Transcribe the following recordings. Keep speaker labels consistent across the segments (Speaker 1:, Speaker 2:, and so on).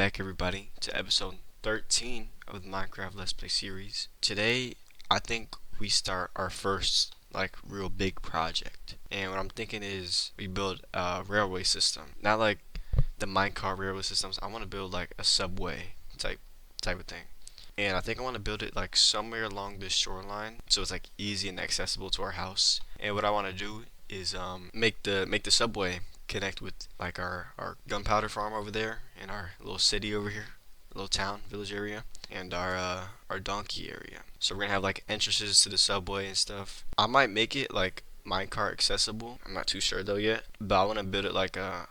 Speaker 1: back everybody to episode 13 of the Minecraft Let's Play series. Today, I think we start our first real big project. And what I'm thinking is we build a railway system. Not like the minecart railway systems. I want to build like a subway type of thing. And I think I want to build it like somewhere along this shoreline so it's like easy and accessible to our house. And what I want to do is make the subway connect with like our gunpowder farm over there and our little city over here, little town, village area, and our donkey area. So we're gonna have like entrances to the subway and stuff. I might make it like minecart accessible. I'm not too sure though yet, but I want to build it like a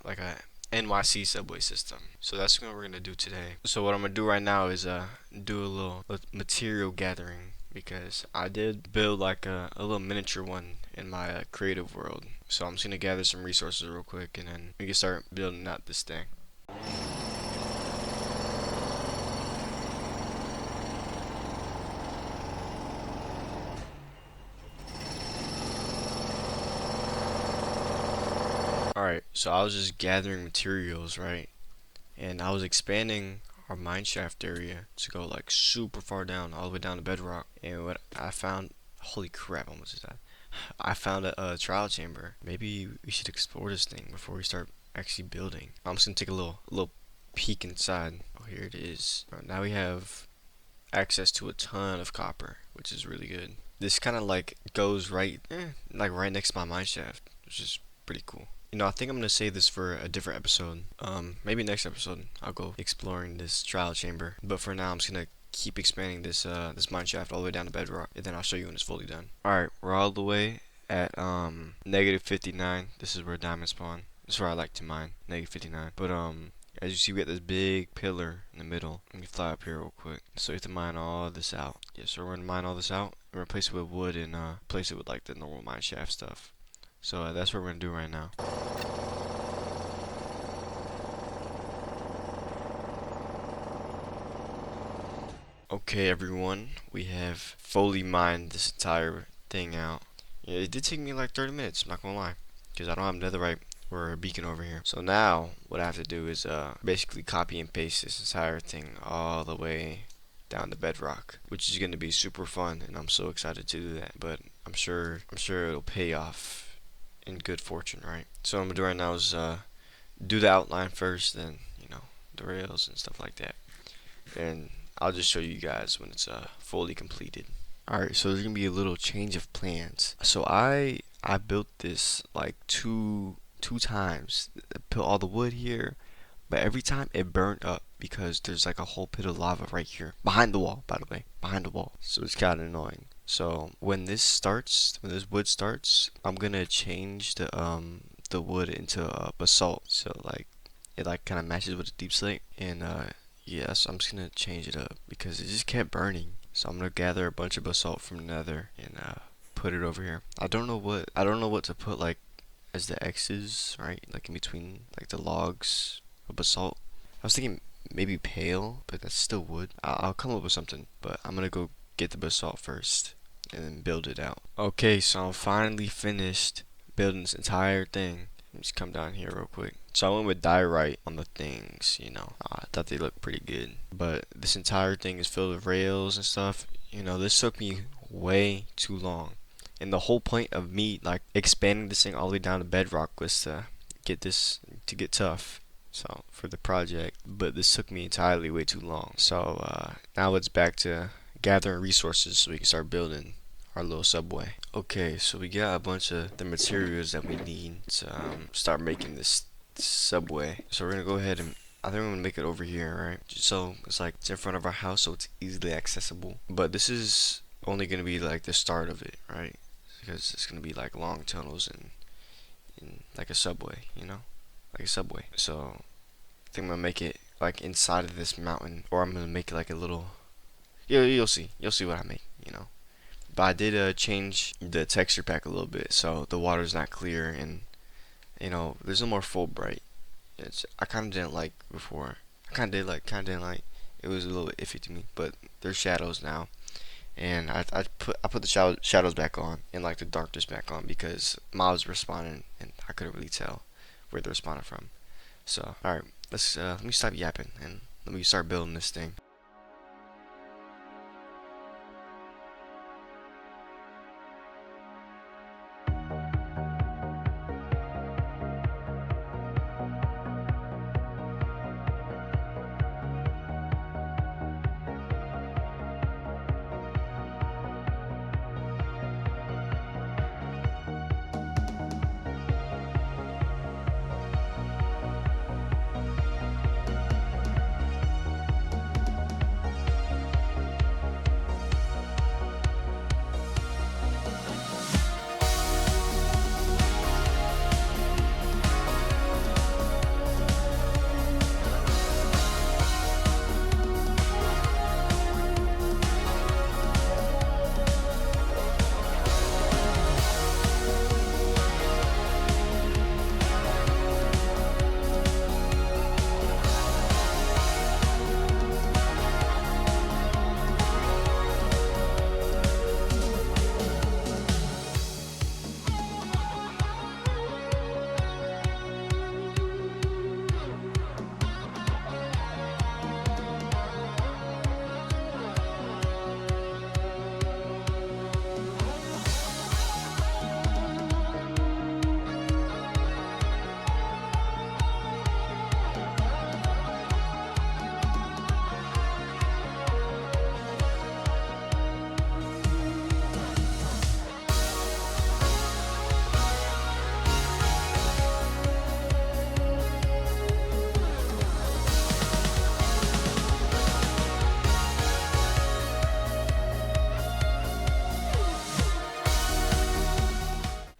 Speaker 1: NYC subway system. So that's what we're gonna do today. So what I'm gonna do right now is do a little material gathering because I did build like a little miniature one in my creative world. So I'm just gonna gather some resources real quick and then we can start building out this thing. Alright, so I was just gathering materials, right? And I was expanding our mineshaft area to go like super far down, all the way down to bedrock. And what I found, holy crap, almost just died. I found a trial chamber. Maybe we should explore this thing before we start actually building. I'm just gonna take a little peek inside. Oh, here it is. Now we have access to a ton of copper, which is really good. This kind of like goes right next to my mineshaft, which is pretty cool. You know, I think I'm gonna save this for a different episode. Maybe next episode I'll go exploring this trial chamber. But for now, I'm just gonna keep expanding this this mine shaft all the way down to bedrock, and then I'll show you when it's fully done. All right, we're all the way at -59. This is where diamonds spawn. This is where I like to mine, -59. But as you see, we got this big pillar in the middle. Let me fly up here real quick. So we have to mine all this out. Yeah, so we're gonna mine all this out and replace it with wood and replace it with like the normal mine shaft stuff. So that's what we're gonna do right now. Okay, everyone, we have fully mined this entire thing out. Yeah, it did take me like 30 minutes, I'm not gonna lie, because I don't have netherite or a beacon over here. So now what I have to do is basically copy and paste this entire thing all the way down to bedrock, which is gonna be super fun, and I'm so excited to do that. But I'm sure it'll pay off in good fortune, right? So what I'm gonna do right now is do the outline first, then the rails and stuff like that, and I'll just show you guys when it's fully completed. Alright, so there's gonna be a little change of plans. So I built this like two times. I put all the wood here, but every time it burned up because there's like a whole pit of lava right here behind the wall, by the way, behind the wall. So it's kind of annoying. So when this wood starts, I'm gonna change the wood into basalt. So like it like kind of matches with the deep slate, and yes, I'm just gonna change it up because it just kept burning. So I'm gonna gather a bunch of basalt from the nether and put it over here. I don't know what to put like as the X's, right? Like in between like the logs of basalt. I was thinking maybe pale, but that's still wood. I'll come up with something, but I'm gonna go get the basalt first and then build it out. Okay, so I'm finally finished building this entire thing. Let me just come down here real quick. So I went with diorite on the things, I thought they looked pretty good. But this entire thing is filled with rails and stuff. This took me way too long. And the whole point of me like expanding this thing all the way down to bedrock was to get tough. So for the project, but this took me entirely way too long. So now it's back to gathering resources so we can start building our little subway. Okay, so we got a bunch of the materials that we need to start making this subway. So we're gonna go ahead and I think I'm gonna make it over here, right? So it's in front of our house, so it's easily accessible. But this is only gonna be like the start of it, right? Because it's gonna be like long tunnels and like a subway, like a subway. So I think I'm gonna make it like inside of this mountain, or I'm gonna make it like a little. You'll see what I make. But I did change the texture pack a little bit, so the water's not clear and there's no more full bright. I kind of didn't like before. I kind of didn't like. It was a little iffy to me, but there's shadows now, and I put the shadows back on and like the darkness back on because mobs were spawning and I couldn't really tell where they're spawning from. So alright, let me stop yapping and let me start building this thing.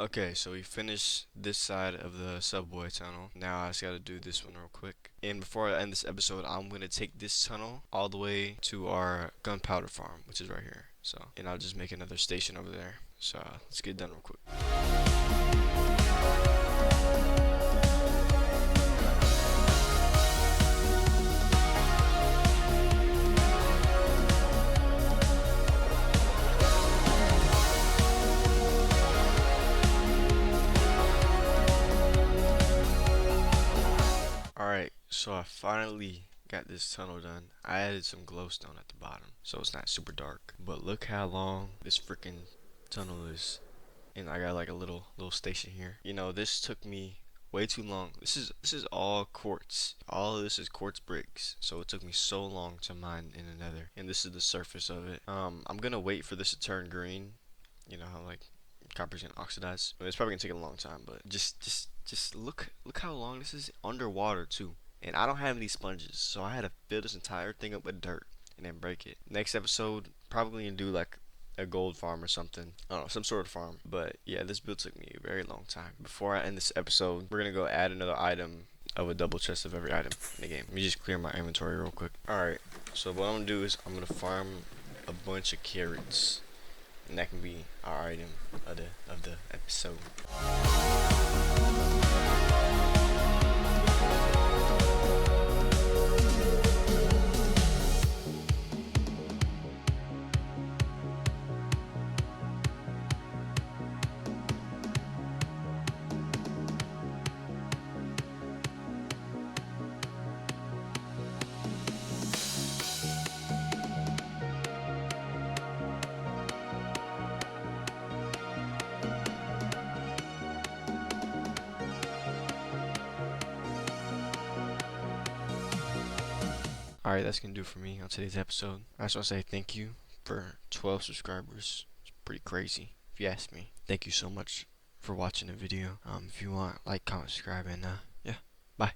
Speaker 1: Okay, so we finished this side of the subway tunnel. Now I just gotta do this one real quick. And before I end this episode, I'm gonna take this tunnel all the way to our gunpowder farm, which is right here. So, and I'll just make another station over there. So let's get done real quick. Alright, so I finally got this tunnel done. I added some glowstone at the bottom, so it's not super dark. But look how long this freaking tunnel is. And I got like a little station here. You know, this took me way too long. This is all quartz. All of this is quartz bricks. So it took me so long to mine in the nether. And this is the surface of it. I'm gonna wait for this to turn green. You know how like copper's gonna oxidize. I mean, it's probably gonna take a long time, but just look how long this is underwater too. And I don't have any sponges, so I had to fill this entire thing up with dirt and then break it. Next episode, probably gonna do like a gold farm or something. I don't know, some sort of farm. But yeah, this build took me a very long time. Before I end this episode, we're gonna go add another item of a double chest of every item in the game. Let me just clear my inventory real quick. Alright, so what I'm gonna do is I'm gonna farm a bunch of carrots. And that can be our item of the episode. Alright, that's gonna do it for me on today's episode. I just want to say thank you for 12 subscribers. It's pretty crazy, if you ask me. Thank you so much for watching the video. If you want, like, comment, subscribe, and